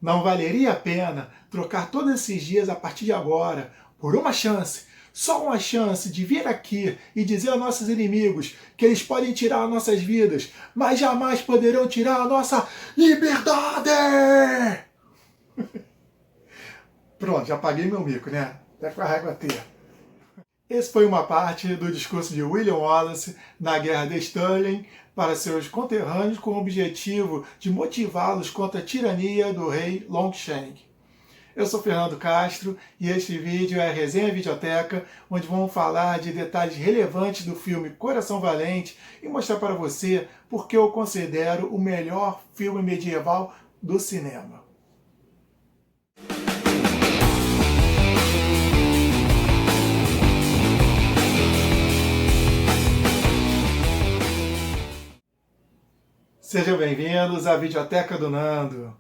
Não valeria a pena trocar todos esses dias a partir de agora por uma chance, só uma chance de vir aqui e dizer aos nossos inimigos que eles podem tirar nossas vidas, mas jamais poderão tirar a nossa liberdade! Pronto, já apaguei meu mico, né? Até com a régua ter. Esse foi uma parte do discurso de William Wallace na Guerra de Stirling para seus conterrâneos com o objetivo de motivá-los contra a tirania do rei Longshank. Eu sou Fernando Castro e este vídeo é a Resenha Videoteca, onde vamos falar de detalhes relevantes do filme Coração Valente e mostrar para você por que eu considero o melhor filme medieval do cinema. Sejam bem-vindos à Videoteca do Nando.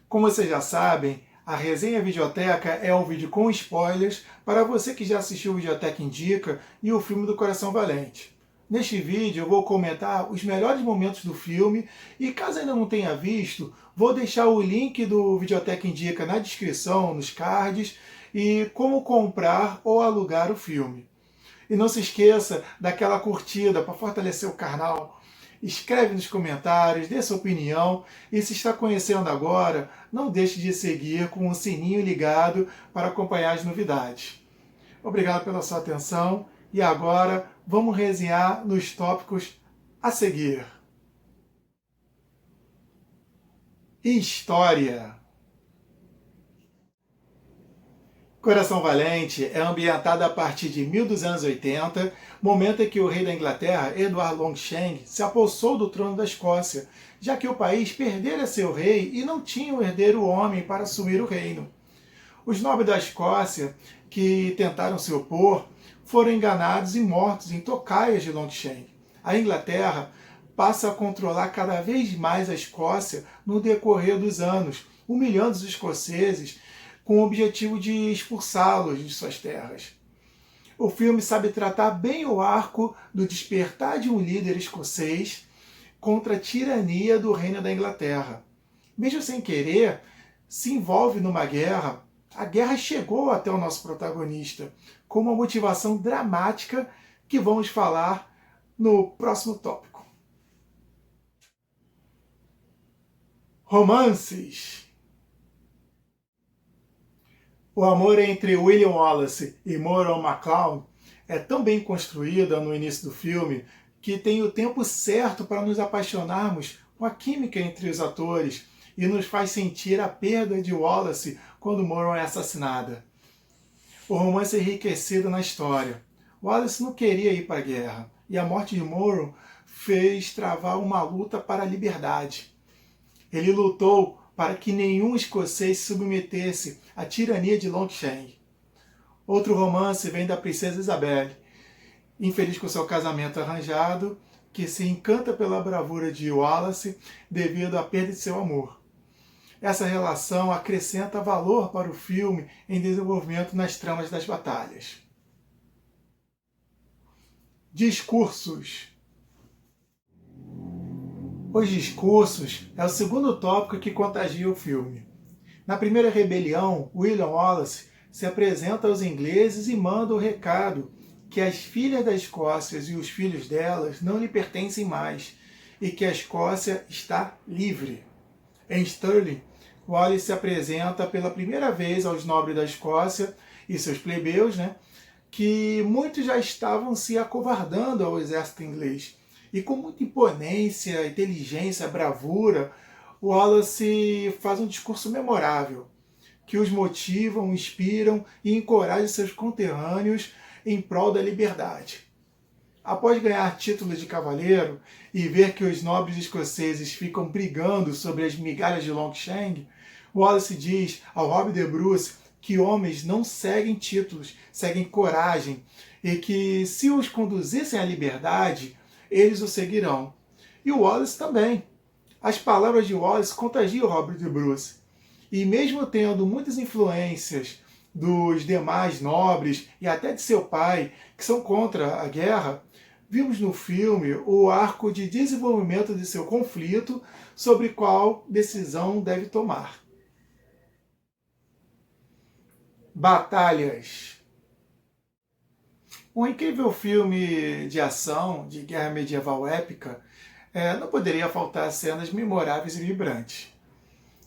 Como vocês já sabem, a Resenha Videoteca é um vídeo com spoilers para você que já assistiu o Videoteca Indica e o filme do Coração Valente. Neste vídeo eu vou comentar os melhores momentos do filme e caso ainda não tenha visto, vou deixar o link do Videoteca Indica na descrição, nos cards, e como comprar ou alugar o filme. E não se esqueça daquela curtida para fortalecer o canal. Escreve nos comentários, dê sua opinião e se está conhecendo agora, não deixe de seguir com o sininho ligado para acompanhar as novidades. Obrigado pela sua atenção e agora vamos resenhar nos tópicos a seguir. História. Coração Valente é ambientado a partir de 1280, momento em que o rei da Inglaterra, Edward Longshank, se apossou do trono da Escócia, já que o país perdera seu rei e não tinha um herdeiro homem para assumir o reino. Os nobres da Escócia, que tentaram se opor, foram enganados e mortos em tocaias de Longshank. A Inglaterra passa a controlar cada vez mais a Escócia no decorrer dos anos, humilhando os escoceses, com o objetivo de expulsá-los de suas terras. O filme sabe tratar bem o arco do despertar de um líder escocês contra a tirania do reino da Inglaterra. Mesmo sem querer, se envolve numa guerra. A guerra chegou até o nosso protagonista, com uma motivação dramática que vamos falar no próximo tópico. Romances. O amor entre William Wallace e Moira MacLeod é tão bem construída no início do filme que tem o tempo certo para nos apaixonarmos com a química entre os atores e nos faz sentir a perda de Wallace quando Moira é assassinada. O romance é enriquecido na história. Wallace não queria ir para a guerra e a morte de Moira fez travar uma luta para a liberdade. Ele lutou para que nenhum escocês se submetesse à tirania de Longshank. Outro romance vem da princesa Isabelle, infeliz com seu casamento arranjado, que se encanta pela bravura de Wallace devido à perda de seu amor. Essa relação acrescenta valor para o filme em desenvolvimento nas tramas das batalhas. Discursos. Os discursos é o segundo tópico que contagia o filme. Na primeira rebelião, William Wallace se apresenta aos ingleses e manda o recado que as filhas da Escócia e os filhos delas não lhe pertencem mais e que a Escócia está livre. Em Stirling, Wallace se apresenta pela primeira vez aos nobres da Escócia e seus plebeus, que muitos já estavam se acovardando ao exército inglês. E com muita imponência, inteligência, bravura, Wallace faz um discurso memorável, que os motivam, inspiram e encorajam seus conterrâneos em prol da liberdade. Após ganhar título de cavaleiro e ver que os nobres escoceses ficam brigando sobre as migalhas de Longshank, Wallace diz ao Rob de Bruce que homens não seguem títulos, seguem coragem, e que se os conduzissem à liberdade, eles o seguirão. E o Wallace também. As palavras de Wallace contagiam Robert de Bruce. E mesmo tendo muitas influências dos demais nobres e até de seu pai, que são contra a guerra, vimos no filme o arco de desenvolvimento de seu conflito sobre qual decisão deve tomar. Batalhas. Um incrível filme de ação, de guerra medieval épica, não poderia faltar cenas memoráveis e vibrantes.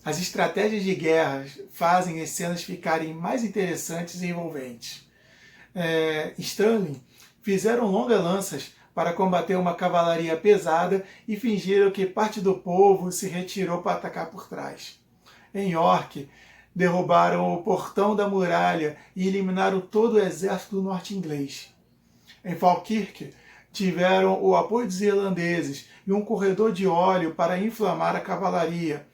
As estratégias de guerra fazem as cenas ficarem mais interessantes e envolventes. Stanley fizeram longas lanças para combater uma cavalaria pesada e fingiram que parte do povo se retirou para atacar por trás. Em York, derrubaram o portão da muralha e eliminaram todo o exército do norte inglês. Em Falkirk, tiveram o apoio dos irlandeses e um corredor de óleo para inflamar a cavalaria,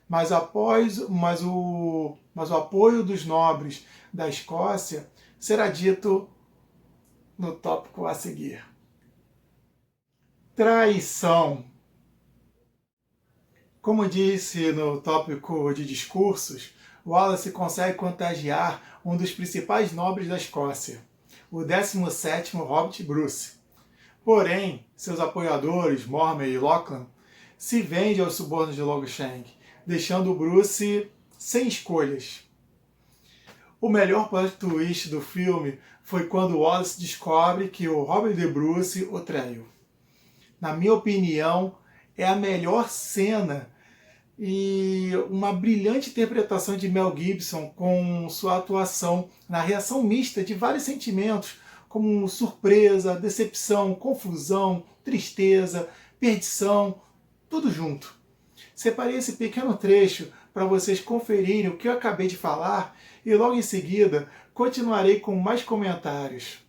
mas o apoio dos nobres da Escócia será dito no tópico a seguir. Traição. Como disse no tópico de discursos, Wallace consegue contagiar um dos principais nobres da Escócia, o 17º Hobbit Bruce. Porém, seus apoiadores, Mormont e Lachlan, se vendem aos subornos de Longshank, deixando o Bruce sem escolhas. O melhor plot twist do filme foi quando Wallace descobre que o Robert de Bruce o traiu. Na minha opinião, é a melhor cena e uma brilhante interpretação de Mel Gibson com sua atuação na reação mista de vários sentimentos, como surpresa, decepção, confusão, tristeza, perdição, tudo junto. Separei esse pequeno trecho para vocês conferirem o que eu acabei de falar e logo em seguida continuarei com mais comentários.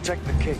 Protect the king.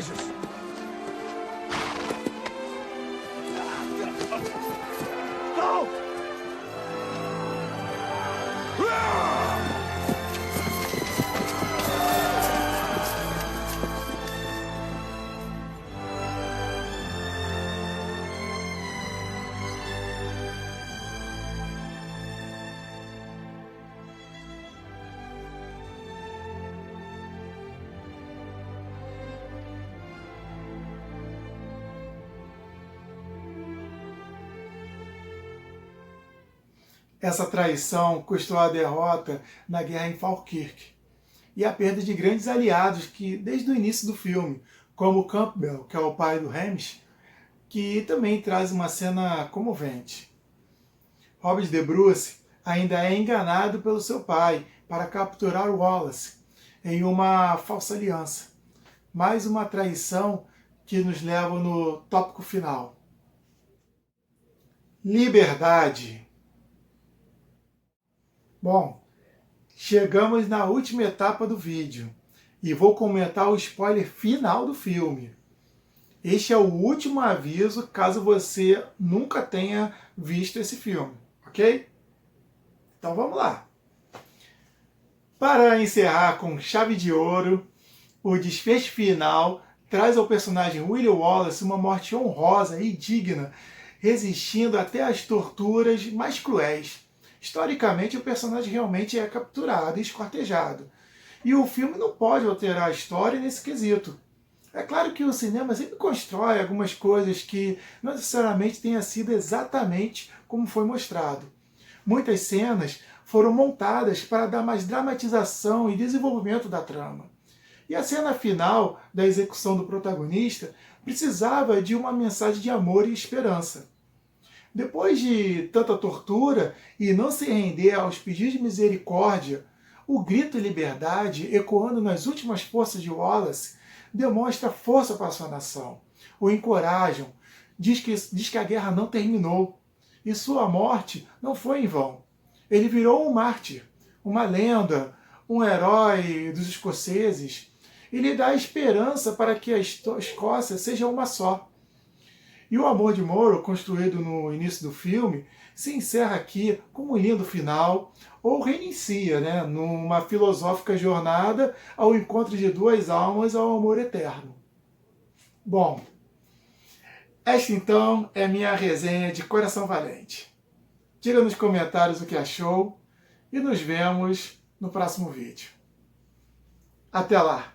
Jesus! Essa traição custou a derrota na guerra em Falkirk e a perda de grandes aliados que, desde o início do filme, como Campbell, que é o pai do Hamish, que também traz uma cena comovente. Robert de Bruce ainda é enganado pelo seu pai para capturar Wallace em uma falsa aliança. Mais uma traição que nos leva no tópico final. Liberdade. Bom, chegamos na última etapa do vídeo e vou comentar o spoiler final do filme. Este é o último aviso caso você nunca tenha visto esse filme, ok? Então vamos lá. Para encerrar com chave de ouro, o desfecho final traz ao personagem William Wallace uma morte honrosa e digna, resistindo até às torturas mais cruéis. Historicamente, o personagem realmente é capturado e esquartejado. E o filme não pode alterar a história nesse quesito. É claro que o cinema sempre constrói algumas coisas que não necessariamente tenha sido exatamente como foi mostrado. Muitas cenas foram montadas para dar mais dramatização e desenvolvimento da trama. E a cena final da execução do protagonista precisava de uma mensagem de amor e esperança. Depois de tanta tortura e não se render aos pedidos de misericórdia, o grito de liberdade, ecoando nas últimas forças de Wallace, demonstra força para sua nação, o encorajam, diz que a guerra não terminou e sua morte não foi em vão. Ele virou um mártir, uma lenda, um herói dos escoceses e lhe dá esperança para que a Escócia seja uma só. E o amor de Moro, construído no início do filme, se encerra aqui com um lindo final, ou reinicia, numa filosófica jornada ao encontro de duas almas ao amor eterno. Bom, esta então é minha resenha de Coração Valente. Diga nos comentários o que achou e nos vemos no próximo vídeo. Até lá!